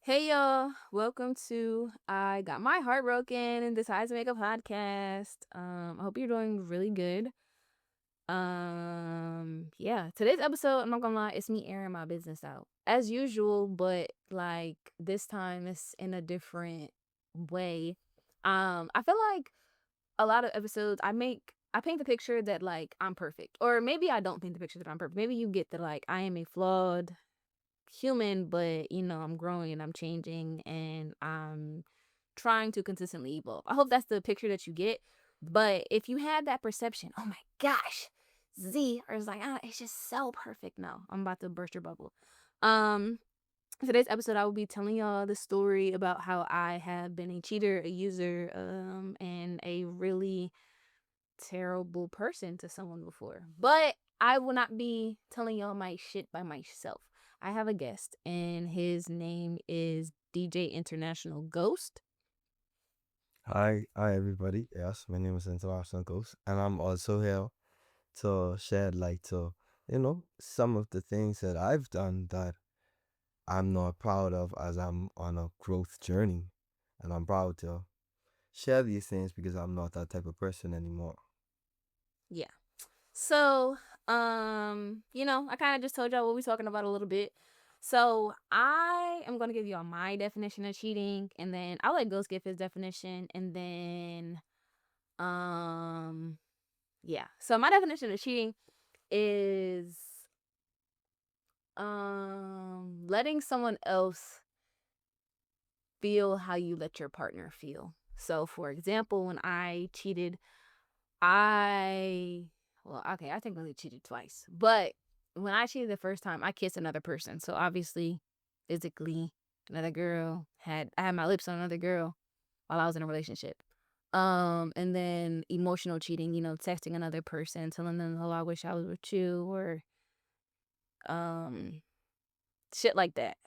Hey y'all, welcome to I Got My Heart Broken and Decided to Make a Podcast. I hope you're doing really good. Yeah, today's episode, I'm not gonna lie, it's me airing my business out. As usual, but like this time it's in a different way. I feel like a lot of episodes I paint the picture that like I'm perfect. Or maybe I don't paint the picture that I'm perfect. Maybe you get that like I am a flawed human, but I'm growing and I'm changing and I'm trying to consistently evolve. I hope that's the picture that you get. But if you had that perception, oh my gosh, Z, or it's like, it's just so perfect. No, I'm about to burst your bubble. Um, Today's episode, I will be telling y'all the story about how I have been a cheater, a user, and a really terrible person to someone before. But I will not be telling y'all my shit by myself. I have a guest, and his name is DJ International Ghost. Hi everybody. Yes, my name is International Ghost, and I'm also here to shed light to, some of the things that I've done that I'm not proud of as I'm on a growth journey. And I'm proud to share these things because I'm not that type of person anymore. Yeah. So, I kind of just told y'all what we're talking about a little bit. So, I am going to give y'all my definition of cheating, and then I'll let Ghost give his definition, and then, yeah. So, my definition of cheating is letting someone else feel how you let your partner feel. So for example, when I cheated, I well, okay, I technically cheated twice. But when I cheated the first time, I kissed another person. So obviously, physically, another girl I had my lips on another girl while I was in a relationship. And then emotional cheating, texting another person, telling them, "Oh, I wish I was with you," or um shit like that.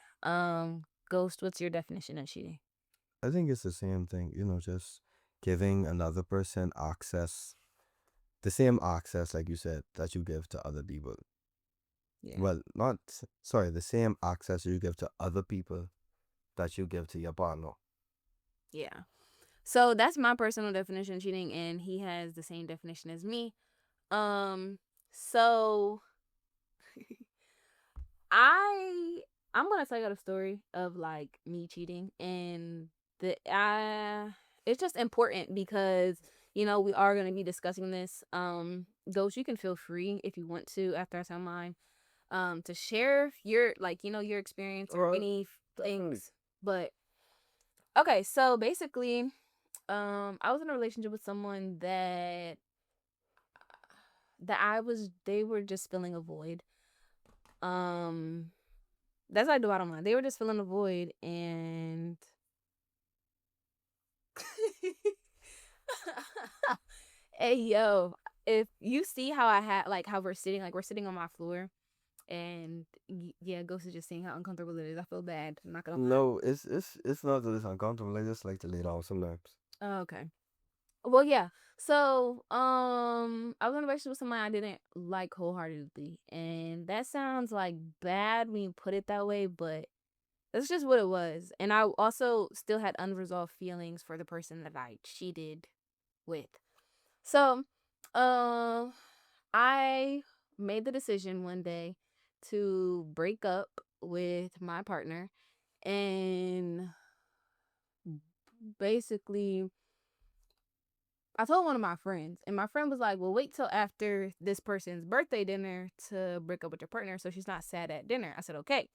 Ghost, what's your definition of cheating? I think it's the same thing, just giving another person access, the same access, like you said, that you give to other people. Yeah. Well, not, sorry, the same access you give to other people that you give to your partner. Yeah. So that's my personal definition of cheating, and he has the same definition as me. So I I'm gonna tell you the story of like me cheating, and the it's just important because we are gonna be discussing this. Ghost, you can feel free if you want to after I tell mine, to share your your experience All or right. any Definitely. things. But okay, so basically, I was in a relationship with someone that they were just filling a void. Um that's like the bottom line. They were just filling a void, and hey yo, if you see how I had like how we're sitting on my floor, and yeah, Ghost is just seeing how uncomfortable it is. I feel bad. I'm not gonna No, it's not that it's uncomfortable. I just like to lay down sometimes. lie. Oh, okay. Well, yeah. So, I was in a relationship with somebody I didn't like wholeheartedly, and that sounds like bad when you put it that way, but that's just what it was. And I also still had unresolved feelings for the person that I cheated with. So, um, I made the decision one day to break up with my partner, and basically I told one of my friends, and my friend was like, "Well, wait till after this person's birthday dinner to break up with your partner so she's not sad at dinner." I said, "Okay."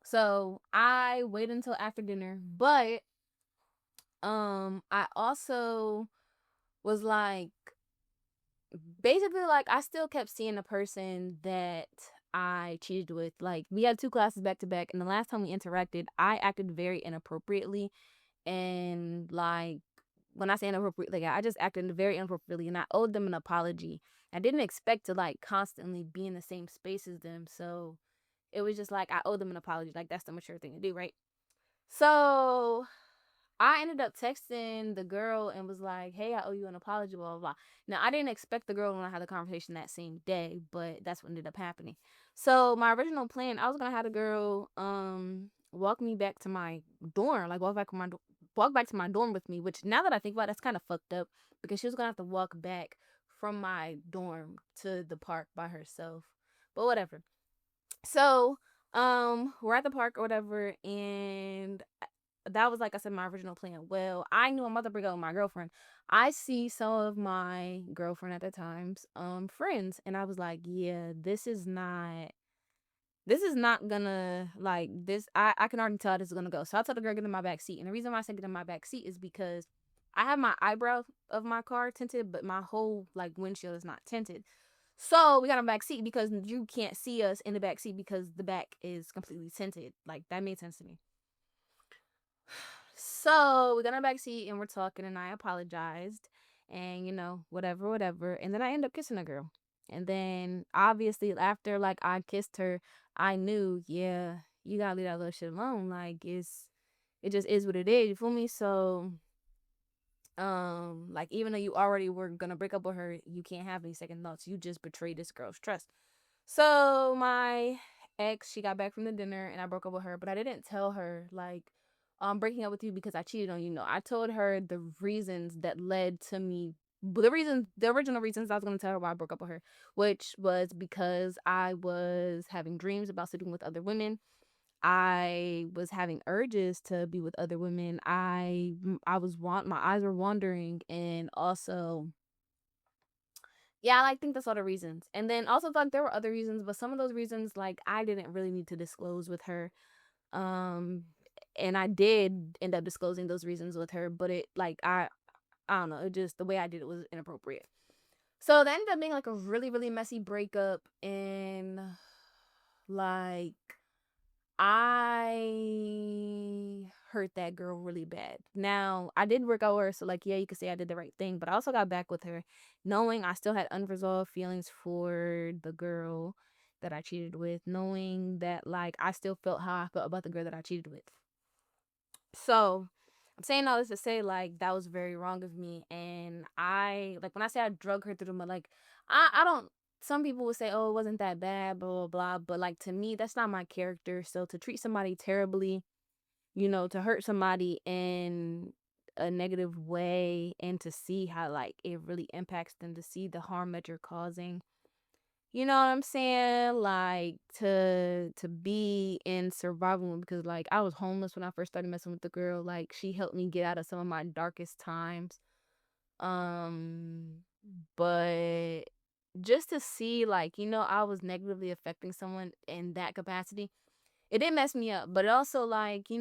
So I waited until after dinner, but I also was like, basically, like I still kept seeing the person that I cheated with. Like we had two classes back to back, and the last time we interacted, I acted very inappropriately, and like when I say inappropriate, like I just acted very inappropriately, and I owed them an apology. I didn't expect to like constantly be in the same space as them, so it was just like I owe them an apology. Like that's the mature thing to do, right? So I ended up texting the girl and was like, "Hey, I owe you an apology." Blah blah blah. Now I didn't expect the girl when I had the conversation that same day, but that's what ended up happening. So my original plan, I was gonna have the girl walk me back to my dorm, like walk back to my dorm with me. Which now that I think about it, that's kind of fucked up because she was gonna have to walk back from my dorm to the park by herself. But whatever. So, we're at the park or whatever, and that was, like I said, my original plan. Well, I knew I'm about to break up with my girlfriend. I see some of my girlfriend at the time's friends, and I was like, yeah, this is not gonna like this. I can already tell how this is gonna go. So I told the girl get in my back seat, and the reason why I said get in my back seat is because I have my eyebrow of my car tinted, but my whole like windshield is not tinted. So we got a back seat because you can't see us in the back seat because the back is completely tinted. Like that made sense to me. So we got in a back seat and we're talking, and I apologized, and whatever, whatever. And then I end up kissing a girl, and then obviously after like I kissed her, I knew, yeah, you gotta leave that little shit alone. Like it just is what it is. You feel me? So like even though you already were gonna break up with her, you can't have any second thoughts. You just betrayed this girl's trust. So my ex, she got back from the dinner and I broke up with her, but I didn't tell her like I'm breaking up with you because I cheated on you. No, I told her the reasons that led to me, the original reasons I was going to tell her why I broke up with her, which was because I was having dreams about sleeping with other women. I was having urges to be with other women. I was my eyes were wandering, and also yeah, I think that's all the reasons. And then also like there were other reasons, but some of those reasons like I didn't really need to disclose with her. Um and I did end up disclosing those reasons with her, but it like I don't know, it just the way I did it was inappropriate. So that ended up being like a really, really messy breakup, and like I hurt that girl really bad. Now, I did work out with her, so like, yeah, you could say I did the right thing, but I also got back with her knowing I still had unresolved feelings for the girl that I cheated with, knowing that like I still felt how I felt about the girl that I cheated with. So, I'm saying all this to say like that was very wrong of me, and I like when I say I drug her through the mud, like I don't. Some people would say, "Oh, it wasn't that bad," blah blah blah. But like to me, that's not my character. So to treat somebody terribly, to hurt somebody in a negative way, and to see how like it really impacts them, to see the harm that you're causing, you know what I'm saying? Like to be in survival mode because like I was homeless when I first started messing with the girl. Like she helped me get out of some of my darkest times. Um but just to see like, I was negatively affecting someone in that capacity, it did mess me up, but it also like, it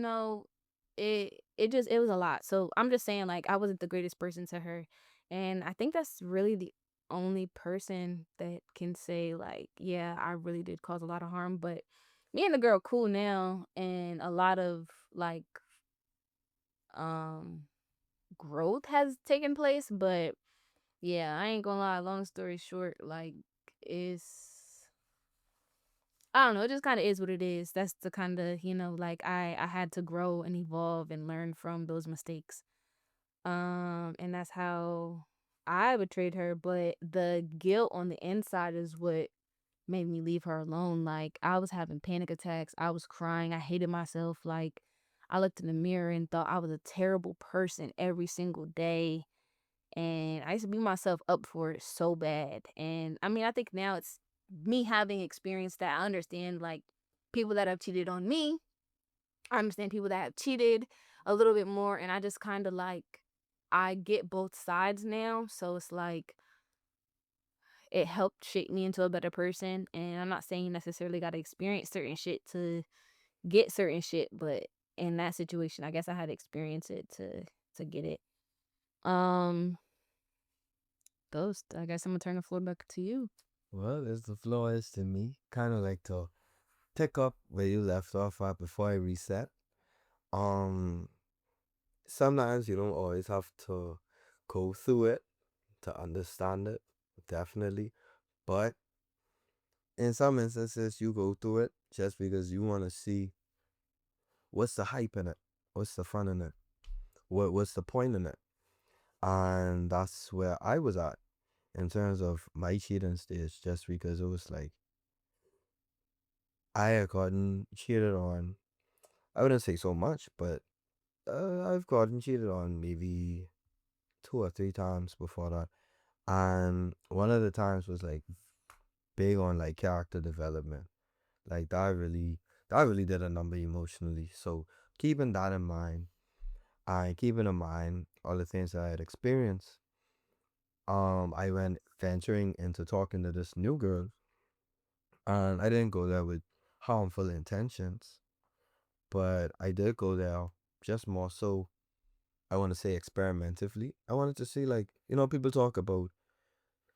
was a lot. So I'm just saying like I wasn't the greatest person to her. And I think that's really the only person that can say like, yeah, I really did cause a lot of harm. But me and the girl cool now, and a lot of like um growth has taken place. But yeah, I ain't gonna lie, long story short, like it's I don't know. It just kind of is what it is. That's the kind of, like I had to grow and evolve and learn from those mistakes. And that's how I betrayed her. But the guilt on the inside is what made me leave her alone. Like I was having panic attacks. I was crying. I hated myself. Like I looked in the mirror and thought I was a terrible person every single day, and I used to beat myself up for it so bad. And I mean, I think now it's me having experienced that. I understand like people that have cheated on me. I understand people that have cheated a little bit more, and I just kind of like I get both sides now. So it's like it helped shape me into a better person. And I'm not saying you necessarily got to experience certain shit to get certain shit, but in that situation, I guess I had to experience it to get it. Um, Ghost. I guess I'm gonna turn the floor back to you. Well, as the floor is to me, kind of like to pick up where you left off at before I reset. Um, Sometimes you don't always have to go through it to understand it, definitely. But in some instances, you go through it just because you want to see what's the hype in it, what's the fun in it, what's the point in it, and that's where I was at in terms of my cheating stage. Just because it was like I had gotten cheated on, I wouldn't say so much, but I've gotten cheated on maybe 2 or 3 times before that. And one of the times was like big on like character development. Like that really did a number emotionally. So keeping that in mind and keeping in mind all the things that I had experienced, I went venturing into talking to this new girl, and I didn't go there with harmful intentions, but I did go there just more so, I want to say, experimentively. I wanted to see, like, people talk about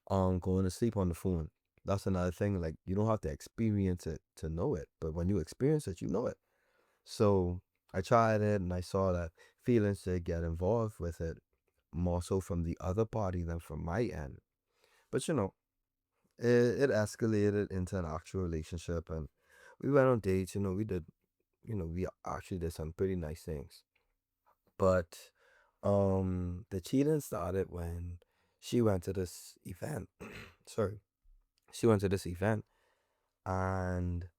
going to sleep on the phone. That's another thing. Like, you don't have to experience it to know it, but when you experience it, you know it. So I tried it, and I saw that feelings did get involved with it more so from the other party than from my end. But it escalated into an actual relationship, and we went on dates. We actually did some pretty nice things. But the cheating started when she went to this event. Sorry, she went to this event, and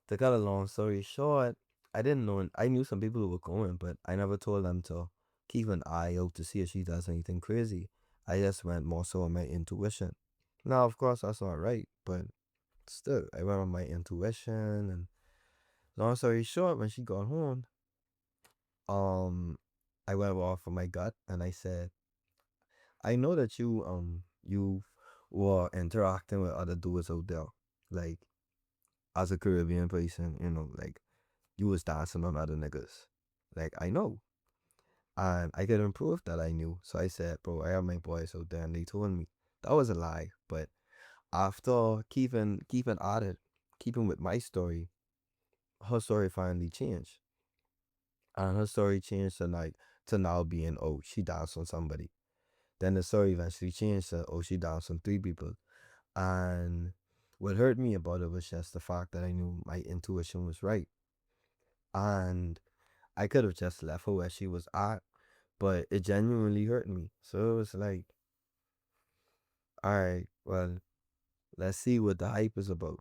to cut a long story short, I didn't know. I knew some people who were going, but I never told them to keep an eye out to see if she does anything crazy. I just went more so on my intuition. Now, of course, that's not right, but still, I went on my intuition. And long story short, when she got home, um, I went off of my gut and I said, I know that you were interacting with other dudes out there, like as a Caribbean person, like you was dancing on other niggas. Like I know. And I couldn't prove that I knew. So I said, bro, I have my boys out there, and they told me that was a lie. But after keeping at it, keeping with my story, her story finally changed. And her story changed to like to now being, oh, she danced on somebody. Then the story eventually changed to, oh, she danced on 3 people. And what hurt me about it was just the fact that I knew my intuition was right. And I could have just left her where she was at, but it genuinely hurt me. So it was like, all right, well, let's see what the hype is about.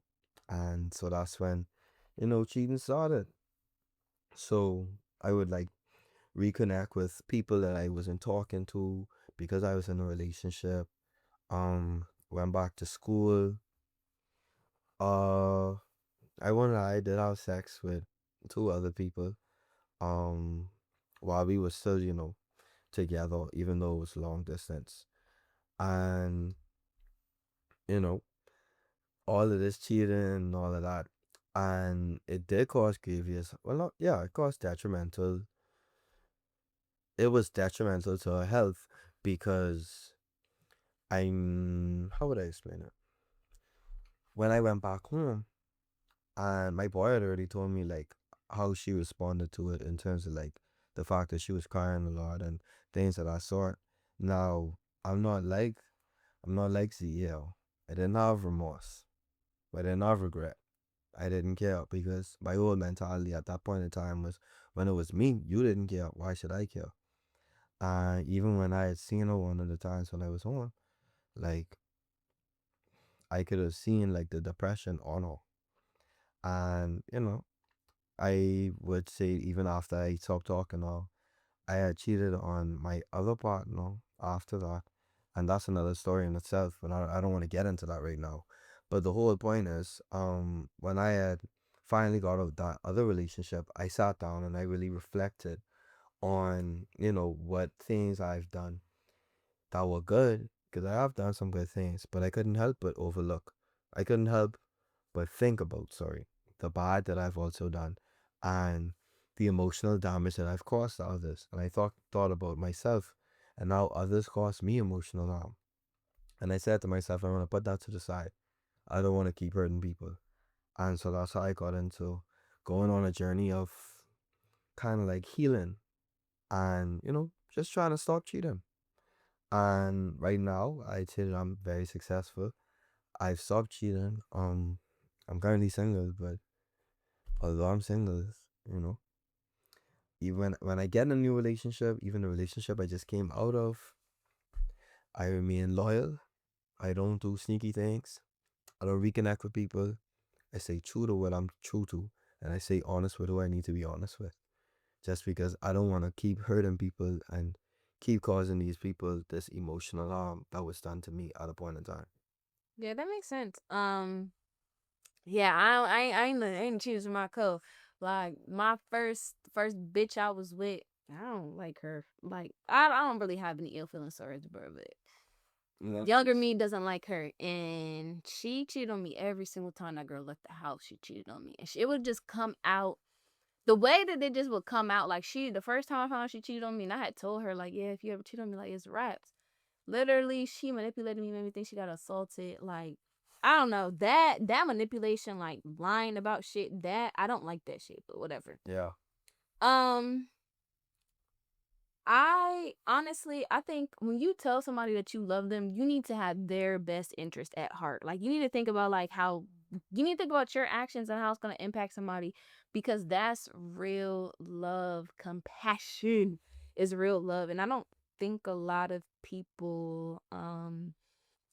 And so that's when, cheating started. So I would like reconnect with people that I wasn't talking to because I was in a relationship. Went back to school. Uh, I won't lie, I did have sex with 2 other people. Um, while we were still, together, even though it was long distance. And, you know, all of this cheating and all of that. And it did cause grievous, well, not, yeah, it caused detrimental. It was detrimental to her health because how would I explain it? When I went back home, and my boy had already told me like how she responded to it in terms of like the fact that she was crying a lot and things of that sort. Now, I'm not like I'm not like CL. I didn't have remorse. I didn't have regret. I didn't care because my whole mentality at that point in time was, when it was me, you didn't care. Why should I care? And even when I had seen her one of the times when I was home, like I could have seen like the depression on her. And I would say even after I stopped talking to her, I had cheated on my other partner after that. And that's another story in itself. And I don't want to get into that right now. But the whole point is, when I had finally got out of that other relationship, I sat down and I really reflected on, what things I've done that were good. Because I have done some good things, but I couldn't help but overlook. I couldn't help but think about, sorry, the bad that I've also done and the emotional damage that I've caused to others. And I thought about myself and now others cause me emotional harm. And I said to myself, I want to put that to the side. I don't want to keep hurting people. And so that's how I got into going on a journey of kind of like healing and, just trying to stop cheating. And right now, I'd say that I'm very successful. I've stopped cheating. I'm currently single, but although I'm single, you know, even when I get in a new relationship, even the relationship I just came out of, I remain loyal. I don't do sneaky things. I don't reconnect with people. I stay true to what I'm true to, And I say honest with who I need to be honest with. Just because I don't want to keep hurting people and keep causing these people this emotional harm that was done to me at a point in time. Yeah, that makes sense. Yeah, I ain't choosing my co. Like my first bitch I was with, I don't like her. Like I don't really have any ill feelings towards her, but Yeah. younger me doesn't like her, and she cheated on me every single time that girl left the house. She cheated on me, and it would just come out the way that it just would come out. Like the first time I found out she cheated on me, and I had told her like, yeah, if you ever cheat on me, like it's raps. Literally, she manipulated me, made me think she got assaulted. Like, I don't know that manipulation, like lying about shit. That I don't like that shit, but whatever. Yeah. Um, I honestly, I think when you tell somebody that you love them, you need to have their best interest at heart. Like, you need to think about like how you need to think about your actions and how it's gonna impact somebody, because that's real love. Compassion is real love, and I don't think a lot of people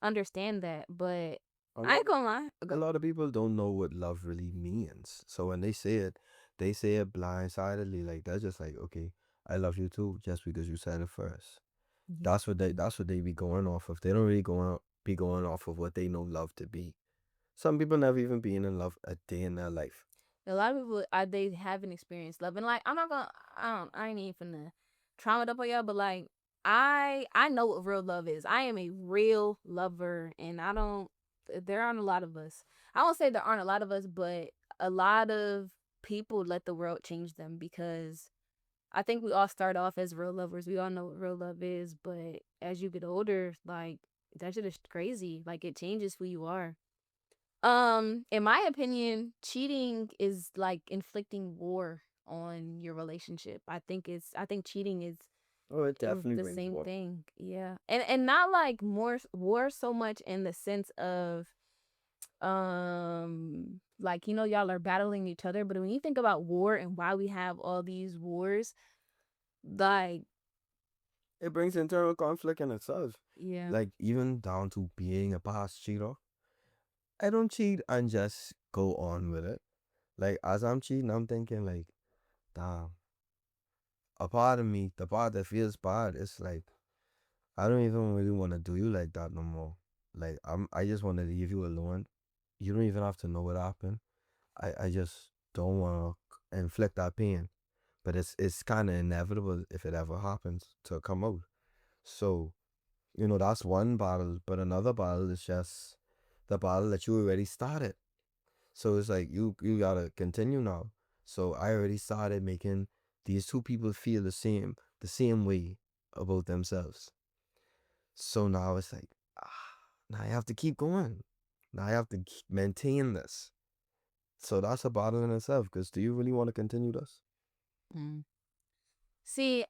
understand that, but A I lot ain't gonna lie. a Okay. lot of people don't know what love really means. So when they say it blindsidedly. Like they're just like, okay, I love you too, just because you said it first. Yeah. That's what they be going off of. They don't really be going off of what they know love to be. Some people never even been in love a day in their life. A lot of people, they haven't experienced love, and like I'm not gonna, I ain't even finna trauma it up on y'all, but like I know what real love is. I am a real lover, and I don't. There aren't a lot of us. I won't say there aren't a lot of us, but a lot of people let the world change them, because I think we all start off as real lovers. We all know what real love is, but as you get older, like that shit is crazy. Like it changes who you are. In my opinion, cheating is like inflicting war on your relationship. I think cheating is Oh, it definitely the brings same war. thing. Yeah. And not like more war so much in the sense of like y'all are battling each other, but when you think about war and why we have all these wars, like It brings internal conflict in itself. yeah. Like even down to being a past cheater. I don't cheat and just go on with it. Like as I'm cheating, I'm thinking like, damn, a part of me, the part that feels bad, it's like I don't even really want to do you like that no more. Like I just want to leave you alone. You don't even have to know what happened. I just don't want to inflict that pain. But it's kind of inevitable if it ever happens to come out. So that's one battle. But another battle is just the battle that you already started. So it's like you gotta continue now. So I already started making these two people feel the same way about themselves. So now it's like, now I have to keep going. Now I have to maintain this. So that's a battle in itself. Because do you really want to continue this? Mm. See,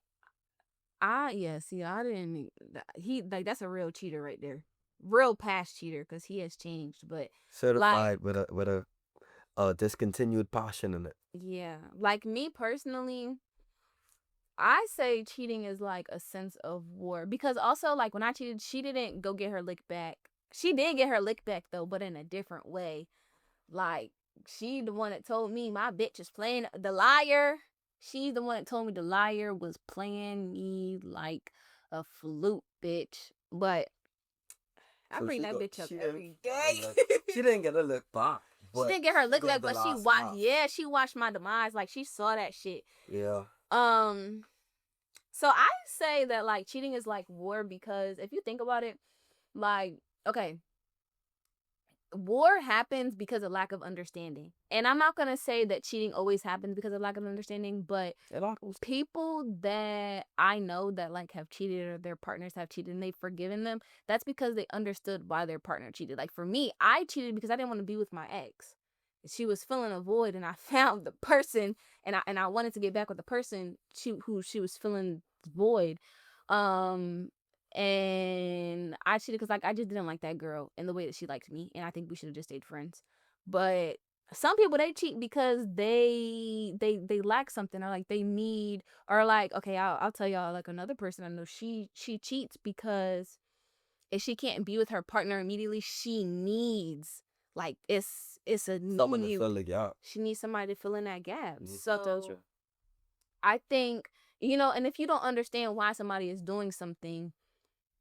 I didn't he like that's a real cheater right there. Real past cheater, because he has changed, but like Certified with a discontinued passion in it. yeah, like me personally, I say cheating is like a sense of war, because also like when I cheated, she didn't go get her lick back. She did get her lick back though, but in a different way. Like she the one that told me my bitch is playing the liar. She's the one that told me the liar was playing me like a flute, bitch. But I So bring she that got bitch up she didn't every get a day. look. She didn't get a look back, She but didn't get her she lick back, got the but last laugh. she watched my demise. Like she saw that shit. Yeah. Um, so I say that like cheating is like war, because if you think about it, like okay, war happens because of lack of understanding. And I'm not going to say that cheating always happens because of lack of understanding, but It happens. people that I know that like have cheated, or their partners have cheated and they've forgiven them, that's because they understood why their partner cheated. Like for me, I cheated because I didn't want to be with my ex. She was filling a void, and I found the person, and I wanted to get back with the person who she was filling void. Um and I cheated because like I just didn't like that girl in the way that she liked me, and I think we should have just stayed friends. But some people, they cheat because they lack something, or like they need, or like okay, I'll tell y'all like another person I know. She cheats because if she can't be with her partner immediately, she needs Like it's a Someone to new. fill the gap. She needs somebody to fill in that gap. So true. So I think, and if you don't understand why somebody is doing something,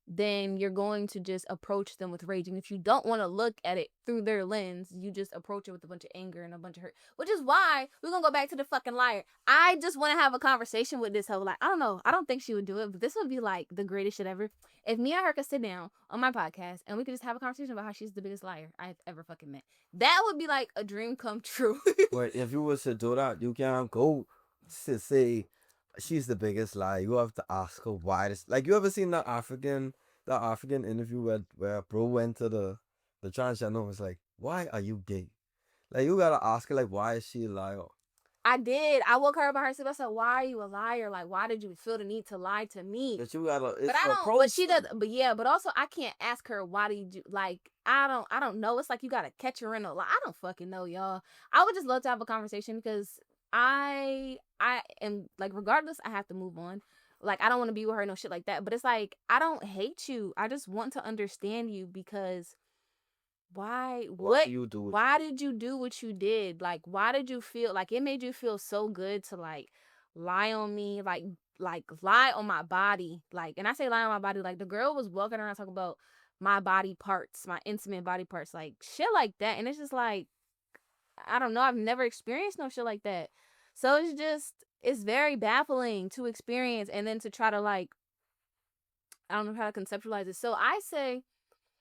then you're going to just approach them with rage. And if you don't want to look at it through their lens, you just approach it with a bunch of anger and a bunch of hurt. Which is why we're gonna go back to the fucking liar. I just want to have a conversation with this hoe. Like, I don't know. I don't think she would do it, but this would be like the greatest shit ever. If me and her could sit down on my podcast and we could just have a conversation about how she's the biggest liar I've ever fucking met. That would be like a dream come true. But if you was to do that, you can't go to say she's the biggest lie. You have to ask her why this. Like, you ever seen that African interview where bro went to the transgender and was like, "Why are you gay?" Like, you gotta ask her, like, why is she a liar? I did. I woke her up by her sleep. I said, "Why are you a liar? Like, why did you feel the need to lie to me?" That you gotta. But It's I a don't. But she does. process. But yeah. But also, I can't ask her why do you do. Like, I don't. I don't know. It's like you gotta catch her in a lie. I don't fucking know, y'all. I would just love to have a conversation because I am like, regardless, I have to move on. Like, I don't want to be with her, no shit like that. But it's like, I don't hate you. I just want to understand you because why What what do you do with why did you do what you did? Like, why did you feel like it made you feel so good to like lie on me, like lie on my body? Like, and I say lie on my body, like the girl was walking around talking about my body parts, my intimate body parts, like shit like that. And it's just like, I don't know, I've never experienced no shit like that. So it's very baffling to experience and then to try to like, I don't know how to conceptualize it. So I say,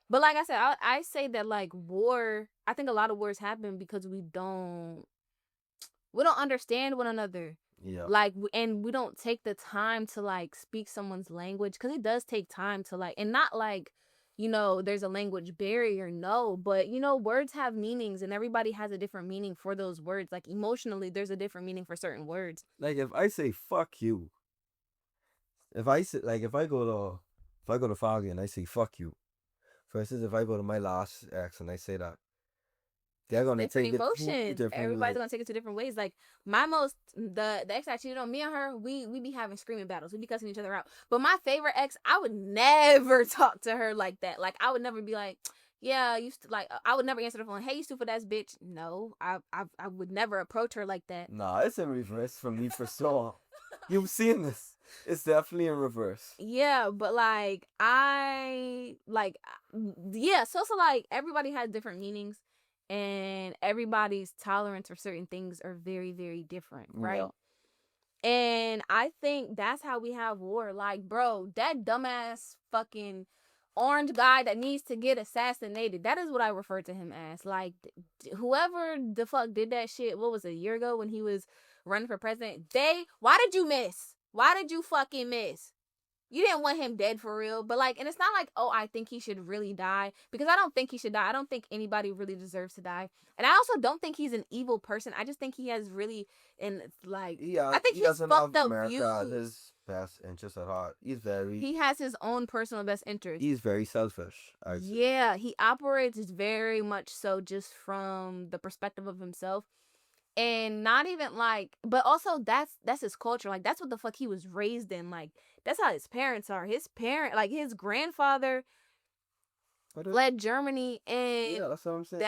but like I said, I say that like war. I think a lot of wars happen because we don't understand one another. Yeah. Like, and we don't take the time to like speak someone's language because it does take time to like, and not like, there's a language barrier. No, but words have meanings and everybody has a different meaning for those words. Like emotionally, there's a different meaning for certain words. Like, if I say fuck you, if I say, like, if I go to Foggy and I say fuck you, versus if I go to my last ex and I say that, they're gonna Different take it two emotions. different Everybody's like. gonna take it to different ways. Like the ex I cheated on, me and her, we be having screaming battles. We be cussing each other out. But my favorite ex, I would never talk to her like that. Like I would never be like, yeah, you like I would never answer the phone. Hey, you stupid ass bitch. No, I would never approach her like that. Nah, it's in reverse for me for sure. You've seen this. It's definitely in reverse. Yeah, but like I like yeah, so like everybody has different meanings and everybody's tolerance for certain things are very very different, right? Yeah. And I think that's how we have war. Like, bro, that dumbass fucking orange guy that needs to get assassinated. That is what I refer to him as. Like, whoever the fuck did that shit, what was it, a year ago when he was running for president? Why did you miss? Why did you fucking miss? You didn't want him dead for real, but like, and it's not like, oh, I think he should really die, because I don't think he should die. I don't think anybody really deserves to die, and I also don't think he's an evil person. I just think he has really, and like, Yeah, I think he he's doesn't have fucked up America at views. his best interest at heart. He has his own personal best interest. He's very selfish, I'd say. Yeah, he operates very much so just from the perspective of himself, and not even like, but also that's his culture. Like that's what the fuck he was raised in. Like that's how his parents are. Like his grandfather But fled Germany, and yeah, that's what I'm saying.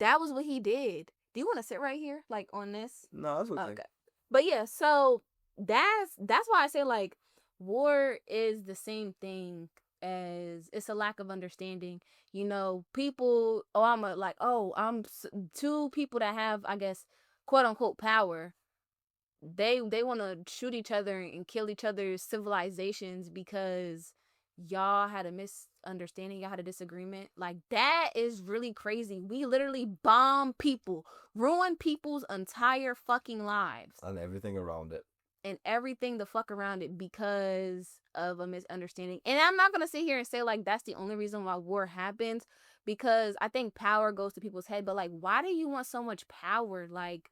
that was what he did. Do you want to sit right here, like on this? No, that's what Okay, but yeah, so that's why I say like war is the same thing as it's a lack of understanding. People. Oh, two people that have, I guess, quote unquote power. They want to shoot each other and kill each other's civilizations because y'all had a misunderstanding, y'all had a disagreement. Like that is really crazy. We literally bomb people, ruin people's entire fucking lives and everything around it. and everything the fuck around it because of a misunderstanding. And I'm not going to sit here and say like that's the only reason why war happens, because I think power goes to people's head, but like why do you want so much power? Like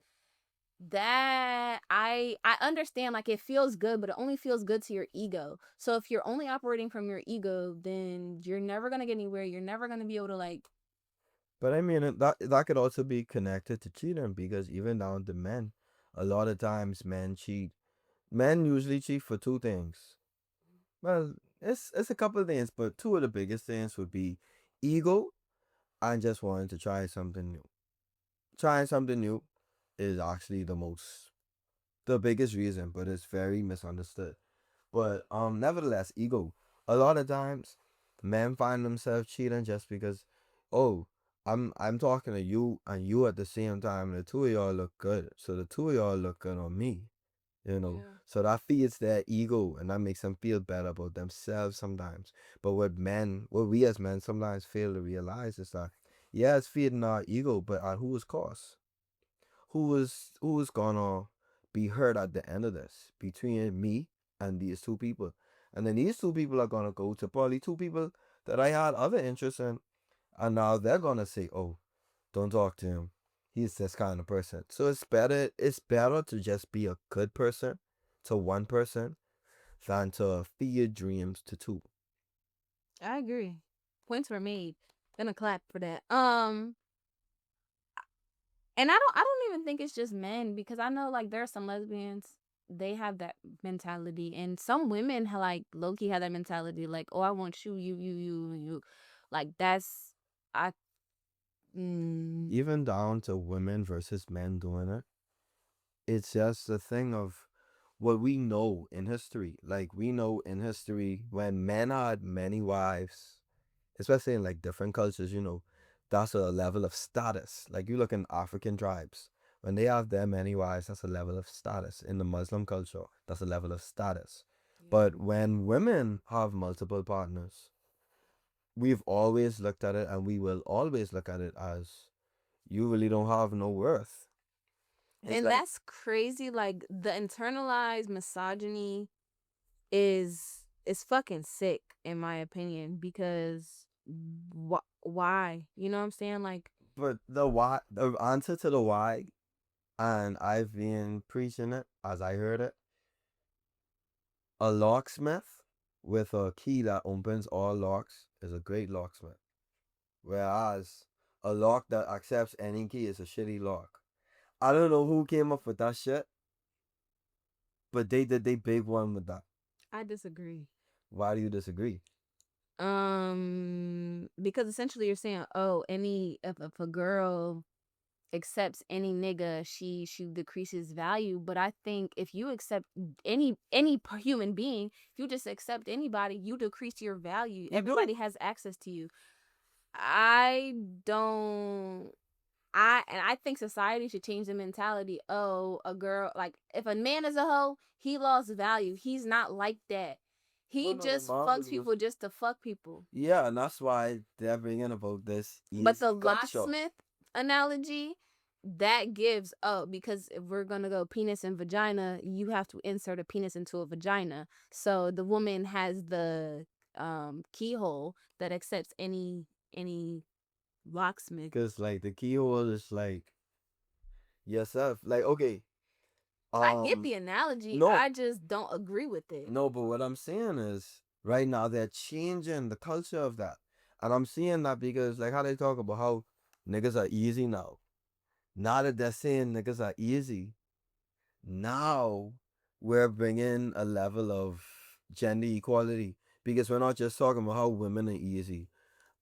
that I understand, like it feels good, but it only feels good to your ego. So if you're only operating from your ego, then you're never gonna get anywhere. You're never gonna be able to like. But I mean, that could also be connected to cheating, because even down to men, a lot of times men cheat. Men usually cheat for two things. Well, it's a couple of things, but two of the biggest things would be ego I just wanted to try something new. Trying something new is actually the biggest reason, but it's very misunderstood. But nevertheless, ego. A lot of times, men find themselves cheating just because, oh, I'm talking to you and you at the same time, and the two of y'all look good, so the two of y'all look good on me, you know. Yeah. So that feeds their ego, and that makes them feel better about themselves sometimes. But what we as men sometimes fail to realize is that, yeah, it's feeding our ego, but at whose cost? Who is gonna be hurt at the end of this between me and these two people? And then these two people are gonna go to probably two people that I had other interests in, and now they're gonna say, "Oh, don't talk to him. He's this kind of person." So it's better to just be a good person to one person than to feed your dreams to two. I agree. Points were made. Gonna clap for that. And I don't even think it's just men because I know like there are some lesbians they have that mentality and some women like low key have that mentality like oh I want you like that's I mm, Even down to women versus men doing it. It's just a thing of what we know in history. Like we know in history when men had many wives, especially in like different cultures, that's a level of status. Like you look in African tribes, when they have their many wives, that's a level of status. In the Muslim culture, that's a level of status. yeah. But when women have multiple partners, we've always looked at it and we will always look at it as you really don't have no worth. It's And like, that's crazy like the internalized misogyny is fucking sick in my opinion because why you know what I'm saying like but the answer to the why, and I've been preaching it as I heard it. A locksmith with a key that opens all locks is a great locksmith. Whereas a lock that accepts any key is a shitty lock. I don't know who came up with that shit, but they did they big one with that. I disagree. Why do you disagree? Because essentially you're saying, oh, any if a girl accepts any nigga, she decreases value. But I think if you accept human being, if you just accept anybody, you decrease your value. You do? Everybody has access to you. I don't. I think society should change the mentality. Oh, a girl like if a man is a hoe, he lost value. He's not like that. No, He no, the just mom fucks was. people just to fuck people. Yeah, and that's why they're bringing about this But easy the culture. locksmith analogy that gives because if we're gonna go penis and vagina, you have to insert a penis into a vagina. So the woman has the keyhole that accepts any locksmith. Cause like the keyhole is like yourself. Like okay, I get um, the analogy. no, I just don't agree with it. no, but what I'm saying is, right now they're changing the culture of that. And I'm seeing that because, like, how they talk about how niggas are easy now. Now that they're saying niggas are easy, now we're bringing a level of gender equality. Because we're not just talking about how women are easy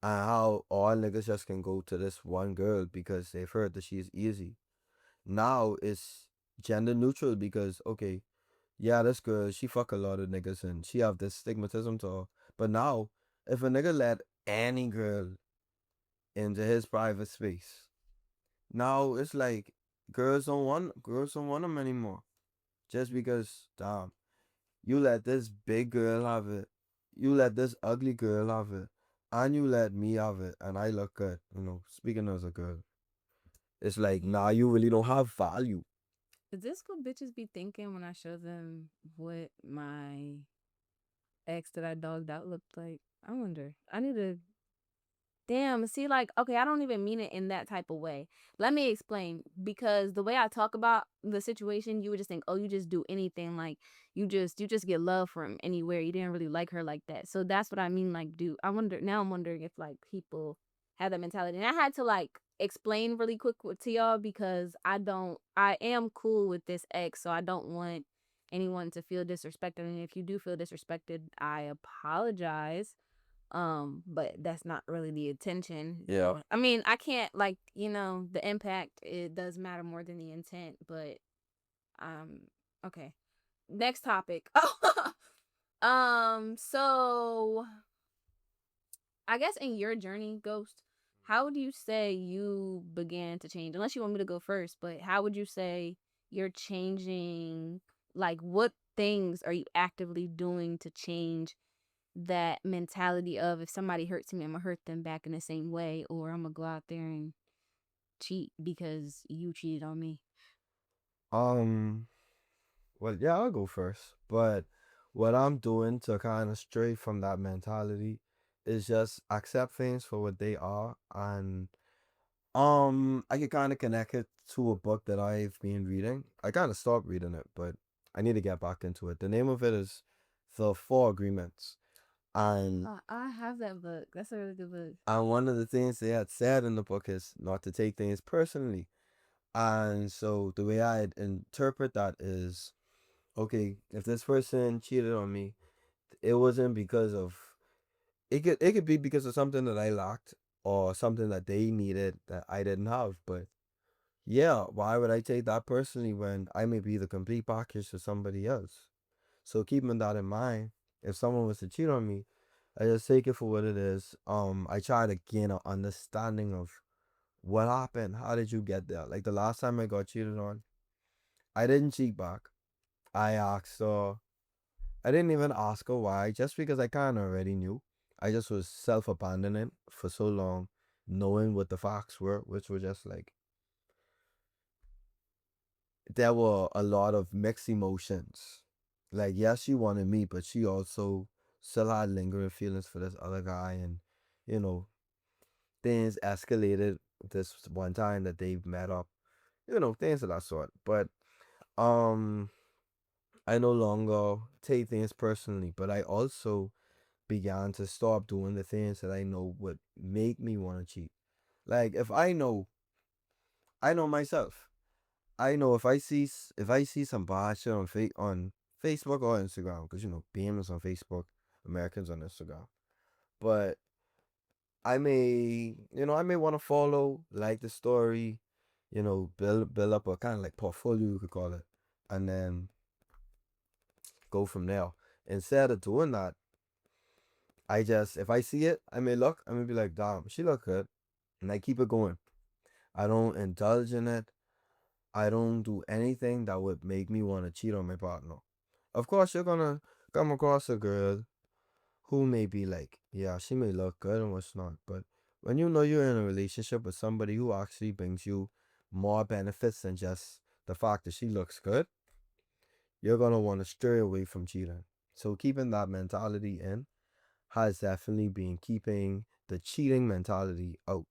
and how all niggas just can go to this one girl because they've heard that she's easy. Now it's gender neutral because, okay, yeah, this girl, she fuck a lot of niggas and she have this stigmatism to her. But now, if a nigga let any girl into his private space, now it's like girls don't want him anymore. Just because, damn, you let this big girl have it, you let this ugly girl have it, and you let me have it, and I look good. Speaking as a girl, it's like, nah, you really don't have value. Is this what bitches be thinking when I show them what my ex that I dogged out looked like? I wonder. I need to damn, see, like, okay, I don't even mean it in that type of way. Let me explain. Because the way I talk about the situation, you would just think, oh, you just do anything. Like, you just get love from anywhere. You didn't really like her like that. So that's what I mean. Like, do I wonder now? I'm wondering if like people have that mentality. And I had to like explain really quick to y'all because I am cool with this ex, so I don't want anyone to feel disrespected. And if you do feel disrespected, I apologize. But that's not really the intention. Yeah. I mean, I can't like, the impact, it does matter more than the intent, but um okay. Next topic. So I guess in your journey, Ghost, how would you say you began to change? Unless you want me to go first, but how would you say you're changing? Like, what things are you actively doing to change that mentality of, if somebody hurts me, I'm gonna hurt them back in the same way, or I'm gonna go out there and cheat because you cheated on me? Um. Well, yeah, I'll go first. But what I'm doing to kind of stray from that mentality is just accept things for what they are, and I can kind of connect it to a book that I've been reading. I kind of stopped reading it, but I need to get back into it. The name of it is The Four Agreements, and I have that book. That's a really good book. one of the things they had said in the book is not to take things personally. And so the way I interpret that is, okay, if this person cheated on me, it wasn't because of, it could be because of something that I lacked or something that they needed that I didn't have. But yeah, why would I take that personally when I may be the complete package to somebody else? So keeping that in mind, if someone was to cheat on me, I just take it for what it is. I try to gain an understanding of what happened. How did you get there? Like the last time I got cheated on, I didn't cheat back. I asked her. I didn't even ask her why, just because I kind of already knew. I just was self abandoning for so long, knowing what the facts were, which were just like, there were a lot of mixed emotions. Like, yes, she wanted me, but she also still had lingering feelings for this other guy. And, you know, things escalated this one time that they met up, things of that sort. But, um, I no longer take things personally, but I also began to stop doing the things that I know would make me want to cheat. Like if I know myself. I know if I see some bad shit on on Facebook or Instagram, because BM is on Facebook, Americans on Instagram. But I may want to follow, like the story, build up a kind of like portfolio, you could call it, and then go from there. Instead of doing that, I just, if I see it, I may be like, damn, she look good, and I keep it going. I don't indulge in it. I don't do anything that would make me want to cheat on my partner. Of course, you're gonna come across a girl who may be like, yeah, she may look good and what's not, but when you know you're in a relationship with somebody who actually brings you more benefits than just the fact that she looks good, you're gonna want to stray away from cheating. So keeping that mentality in has definitely been keeping the cheating mentality out.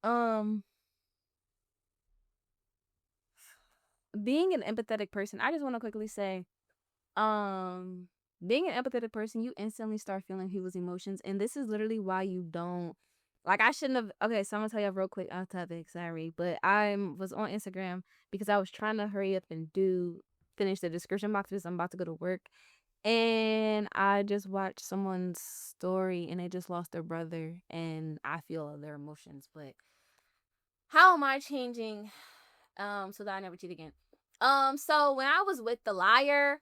Um, being an empathetic person, I just want to quickly say, um, being an empathetic person, you instantly start feeling people's emotions, and this is literally why you don't. Like, I shouldn't have. Okay, so I'm gonna tell you real quick off topic. Sorry, but I was on Instagram because I was trying to hurry up and finish the description box because I'm about to go to work, and I just watched someone's story and they just lost their brother, and I feel their emotions. But how am I changing so that I never cheat again? So when I was with the liar,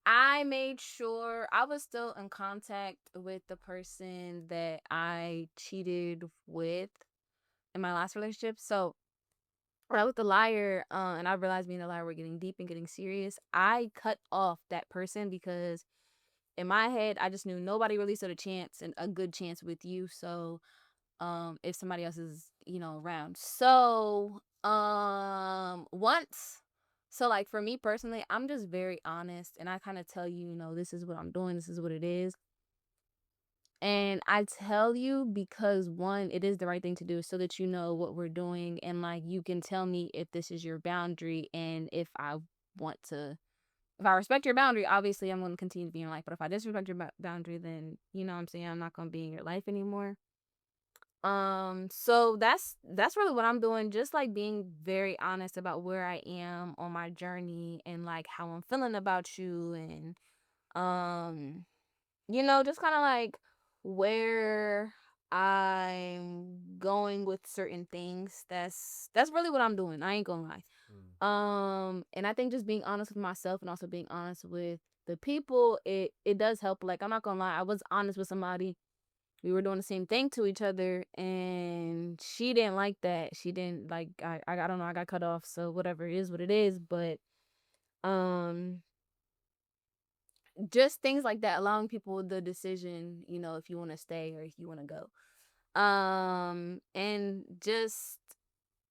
I made sure I was still in contact with the person that I cheated with in my last relationship. So when I was with the liar, and I realized me and the liar were getting deep and getting serious, I cut off that person because in my head I just knew nobody really stood a chance and a good chance with you. So if somebody else is around, so once, so like for me personally, I'm just very honest and I kind of tell you, this is what I'm doing, this is what it is, and I tell you because one, it is the right thing to do so that you know what we're doing, and like you can tell me if this is your boundary, and if I want to, if I respect your boundary, obviously I'm going to continue to be in your life, but if I disrespect your boundary, then you know what I'm saying, I'm not going to be in your life anymore. So that's really what I'm doing, just like being very honest about where I am on my journey and like how I'm feeling about you and um just kind of like where I'm going with certain things. That's really what I'm doing. I ain't gonna lie. Mm. And I think just being honest with myself and also being honest with the people, it does help. Like I'm not gonna lie, I was honest with somebody. We were doing the same thing to each other, and she didn't like that. She didn't like. I don't know. I got cut off. So whatever, it is what it is. But um, just things like that, allowing people the decision. If you want to stay or if you want to go. And just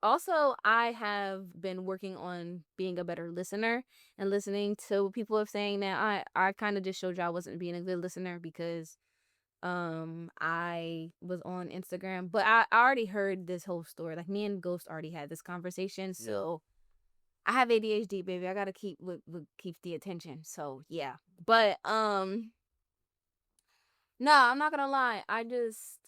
also, I have been working on being a better listener and listening to what people are saying. That I kind of just showed you I wasn't being a good listener because I was on Instagram, but I already heard this whole story. Like me and Ghost already had this conversation. Yeah. So I have ADHD, baby. I gotta keep what keeps the attention. So yeah. But no, I'm not gonna lie. I just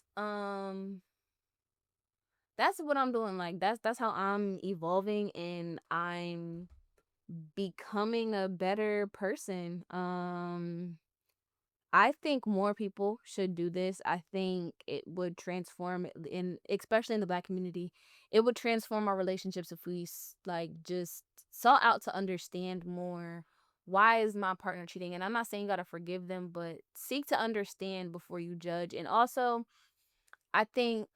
that's what I'm doing. Like that's how I'm evolving and I'm becoming a better person. I think more people should do this. I think it would transform especially in the black community. It would transform our relationships if we like just saw out to understand more. Why is my partner cheating? And I'm not saying you got to forgive them, but seek to understand before you judge. And also, I think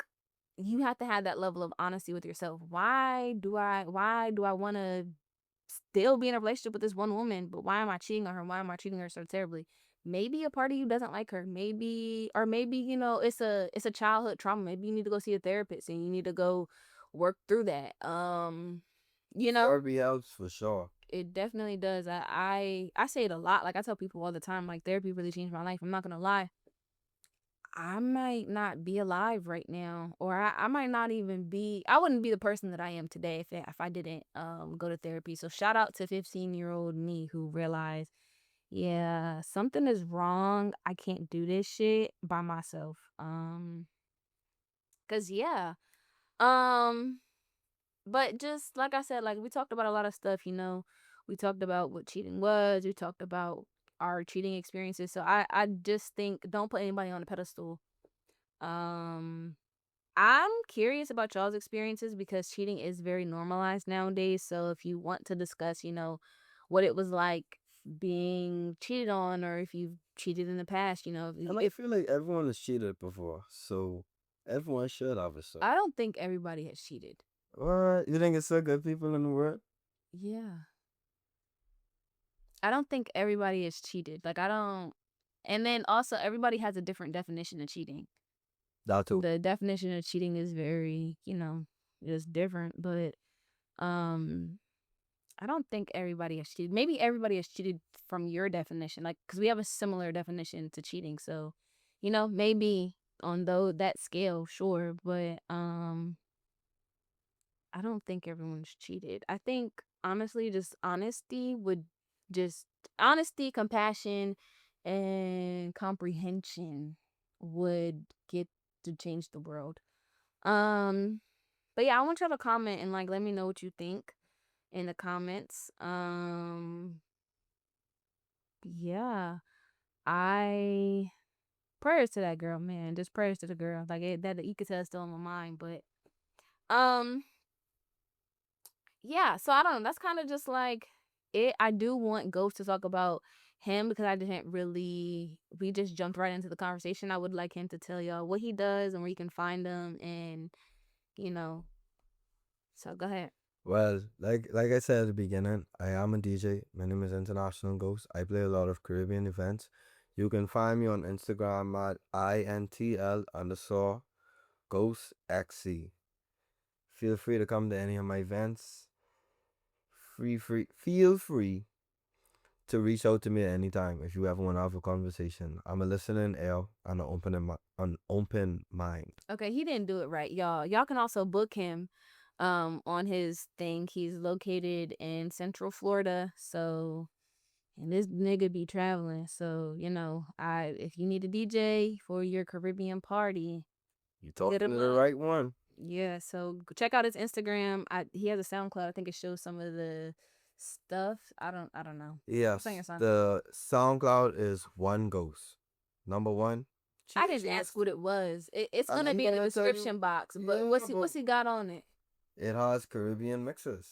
you have to have that level of honesty with yourself. Why do I want to still be in a relationship with this one woman, but why am I cheating on her? Why am I treating her so terribly? Maybe a part of you doesn't like her. Maybe it's a childhood trauma. Maybe you need to go see a therapist and you need to go work through that. You know, Therapy helps for sure. it definitely does. I say it a lot. Like I tell people all the time, like therapy really changed my life. I'm not gonna lie. I might not be alive right now, or I might not even be. I wouldn't be the person that I am today if I didn't go to therapy. So shout out to 15-year-old me who realized, yeah, something is wrong. I can't do this shit by myself. Cause yeah, um, but just like I said, like we talked about a lot of stuff. We talked about what cheating was. We talked about our cheating experiences. So I just think don't put anybody on a pedestal. Um, I'm curious about y'all's experiences because cheating is very normalized nowadays. So if you want to discuss, what it was like being cheated on, or if you've cheated in the past, And I if feel like everyone has cheated before, so everyone should have a say. I don't think everybody has cheated. What? You think it's so good people in the world? Yeah. I don't think everybody has cheated. Like I don't and then also everybody has a different definition of cheating. That too. The definition of cheating is very, is different, but um I don't think everybody has cheated. Maybe everybody has cheated from your definition, like because we have a similar definition to cheating. So, maybe on that scale, sure, but I don't think everyone's cheated. I think honestly, just honesty, compassion, and comprehension would get to change the world. Um, but yeah, I want y'all to comment and like let me know what you think in the comments. Yeah, I prayers to that girl, man. Just prayers to the girl. Like that you could tell it's still on my mind, but um, yeah. So I don't know. That's kind of just like it. I do want Ghost to talk about him because I didn't really. We just jumped right into the conversation. I would like him to tell y'all what he does and where you can find him, and you know. So go ahead. Well, like I said at the beginning, I am a DJ. My name is International Ghost. I play a lot of Caribbean events. You can find me on Instagram at INTL underscore Ghost XC. Feel free to come to any of my events. Feel free to reach out to me at any time if you ever want to have a conversation. I'm a listening ear and an open mind. Okay, he didn't do it right, y'all. Y'all can also book him on his thing. He's located in Central Florida. So and this nigga be traveling. So, I if you need a DJ for your Caribbean party, You Hit talking him to the up. right one. Yeah, so check out his Instagram. He has a SoundCloud. I think it shows some of the stuff. I don't know. What's on Yes, your song? the SoundCloud is One Ghost. Number one. I Change didn't yours. ask what it was. It's And gonna I'm be in the gonna tell you, description box. But yeah, but what's he got on it? it has Caribbean mixes.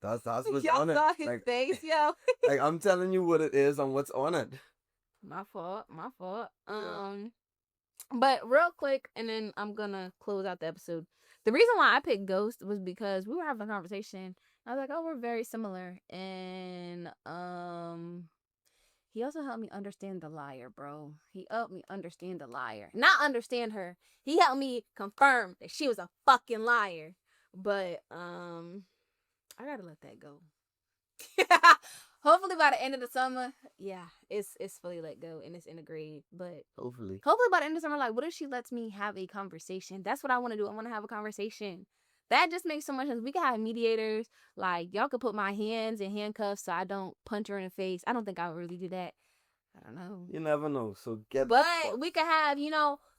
That's what's Y'all on it. saw his face, yo. Like I'm telling you what it is and what's on it. My fault. My fault. Yeah. But real quick, and then I'm gonna close out the episode. The reason why I picked Ghost was because we were having a conversation. I was like, "Oh, we're very similar," and he also helped me understand the liar, bro. He helped me understand the liar, not understand her. He helped me confirm that she was a fucking liar. But I gotta let that go. Hopefully by the end of the summer, yeah, it's fully let go and it's integrated. But Hopefully. hopefully by the end of the summer, like, what if she lets me have a conversation? That's what I want to do. I want to have a conversation. That just makes so much sense. We could have mediators. Like, y'all could put my hands in handcuffs so I don't punch her in the face. I don't think I would really do that. I don't know. You never know. So get But we could have,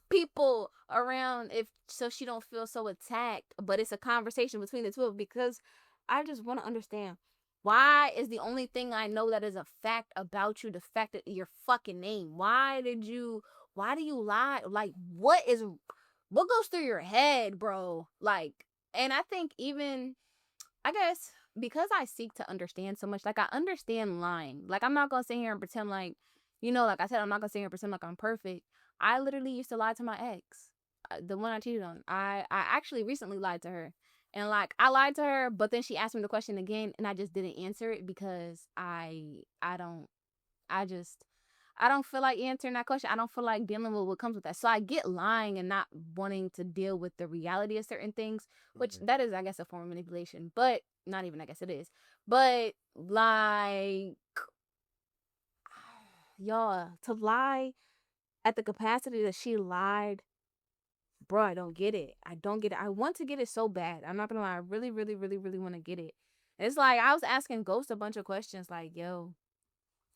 people around if so she don't feel so attacked. But it's a conversation between the two of them because I just want to understand why is the only thing I know that is a fact about you the fact that your fucking name? Why do you lie? Like what goes through your head, bro? Like, and I think even I guess because I seek to understand so much, like I understand lying. Like I'm not gonna sit here and pretend like, like I said, I'm not gonna sit here and pretend like I'm perfect. I literally used to lie to my ex, the one I cheated on. I actually recently lied to her, and like I lied to her, but then she asked me the question again, and I just didn't answer it because I don't I just I don't feel like answering that question. I don't feel like dealing with what comes with that. So I get lying and not wanting to deal with the reality of certain things, which that is, I guess, a form of manipulation. But not even, I guess it is. But like, y'all, to lie at the capacity that she lied, bro, I don't get it. I don't get it. I want to get it so bad. I'm not gonna lie. I really, really, really, really want to get it. It's like I was asking Ghost a bunch of questions like, yo,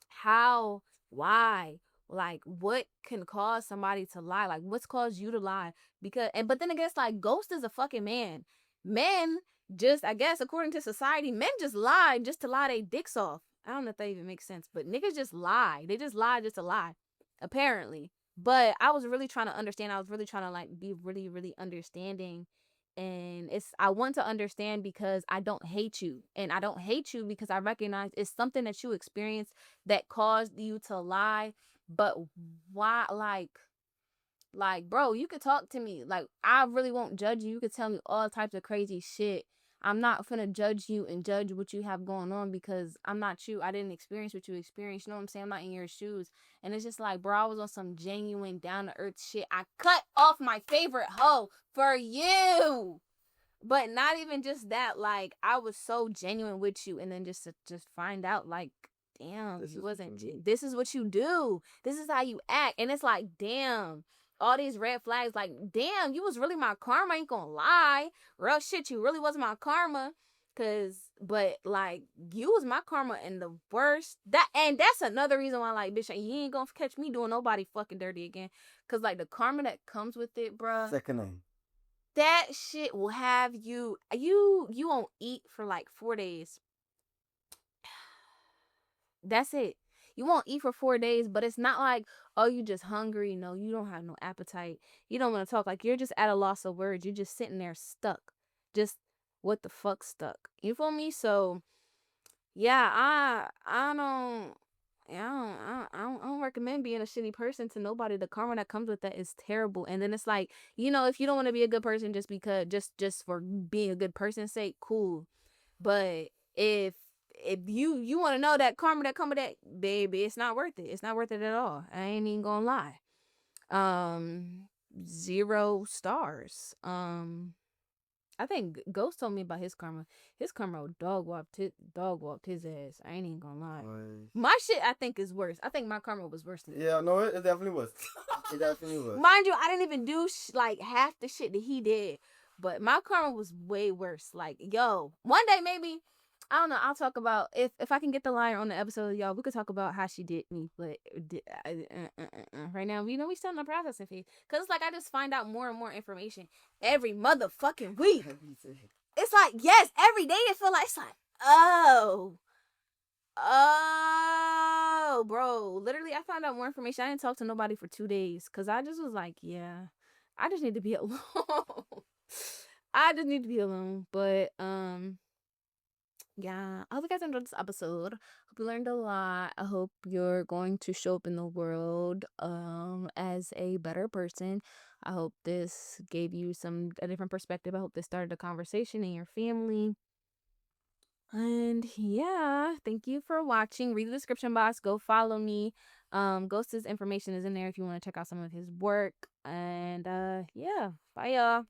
how, why, like what can cause somebody to lie, like what's caused you to lie, but then I guess like Ghost is a fucking man. Men just, I guess according to society, men just lie just to lie their dicks off. I don't know if that even makes sense, but niggas just lie. They just lie just to lie, apparently. But I was really trying to understand. I was really trying to like be really, really understanding. And I want to understand because I don't hate you. And I don't hate you because I recognize it's something that you experienced that caused you to lie. But why, like, bro, you could talk to me. Like, I really won't judge you. You could tell me all types of crazy shit. I'm not finna judge you and judge what you have going on because I'm not you. I didn't experience what you experienced. You know what I'm saying? I'm not in your shoes. And it's just like, bro, I was on some genuine down to earth shit. I cut off my favorite hoe for you. But not even just that, like I was so genuine with you, and then just to just find out, like, damn, This you is wasn't. me. This is what you do. This is how you act, and it's like, damn, all these red flags. Like, damn, you was really my karma. I ain't gonna lie, real shit. You really was my karma, but like, you was my karma in the worst. And that's another reason why, like, bitch, you ain't gonna catch me doing nobody fucking dirty again, cause like the karma that comes with it, bruh, Sickening. that shit will have you won't eat for like 4 days. That's it. You won't eat for 4 days, but it's not like, oh, you just hungry. No, you don't have no appetite. You don't want to talk. Like, you're just at a loss of words. You're just sitting there stuck. Just what the fuck stuck. You feel me? So yeah, I don't. Yeah, I don't recommend being a shitty person to nobody. The karma that comes with that is terrible. And then it's like, if you don't want to be a good person just because just for being a good person's sake, cool. But if you want to know that karma that come with that, baby, it's not worth it. It's not worth it at all. I ain't even gonna lie. Um, 0 stars. I think Ghost told me about his karma. His karma dog walked his ass. I ain't even gonna lie. Boy. My shit, I think, is worse. I think my karma was worse than his. Yeah, no, it definitely was. It definitely was. Mind you, I didn't even do like half the shit that he did, but my karma was way worse. Like, yo, one day maybe I don't know. I'll talk about if I can get the liar on the episode, y'all. We could talk about how she did me, but right now, we still in the process of it. Cause it's like I just find out more and more information every motherfucking week. It's like yes, every day it feel like it's like oh, oh, bro. Literally, I found out more information. I didn't talk to nobody for 2 days because I just was like, yeah, I just need to be alone. I just need to be alone. But yeah, I hope you guys enjoyed this episode. Hope you learned a lot. I hope you're going to show up in the world as a better person. I hope this gave you a different perspective. I hope this started a conversation in your family. And yeah, thank you for watching. Read the description box. Go follow me. Ghost's information is in there if you want to check out some of his work. And yeah, bye y'all.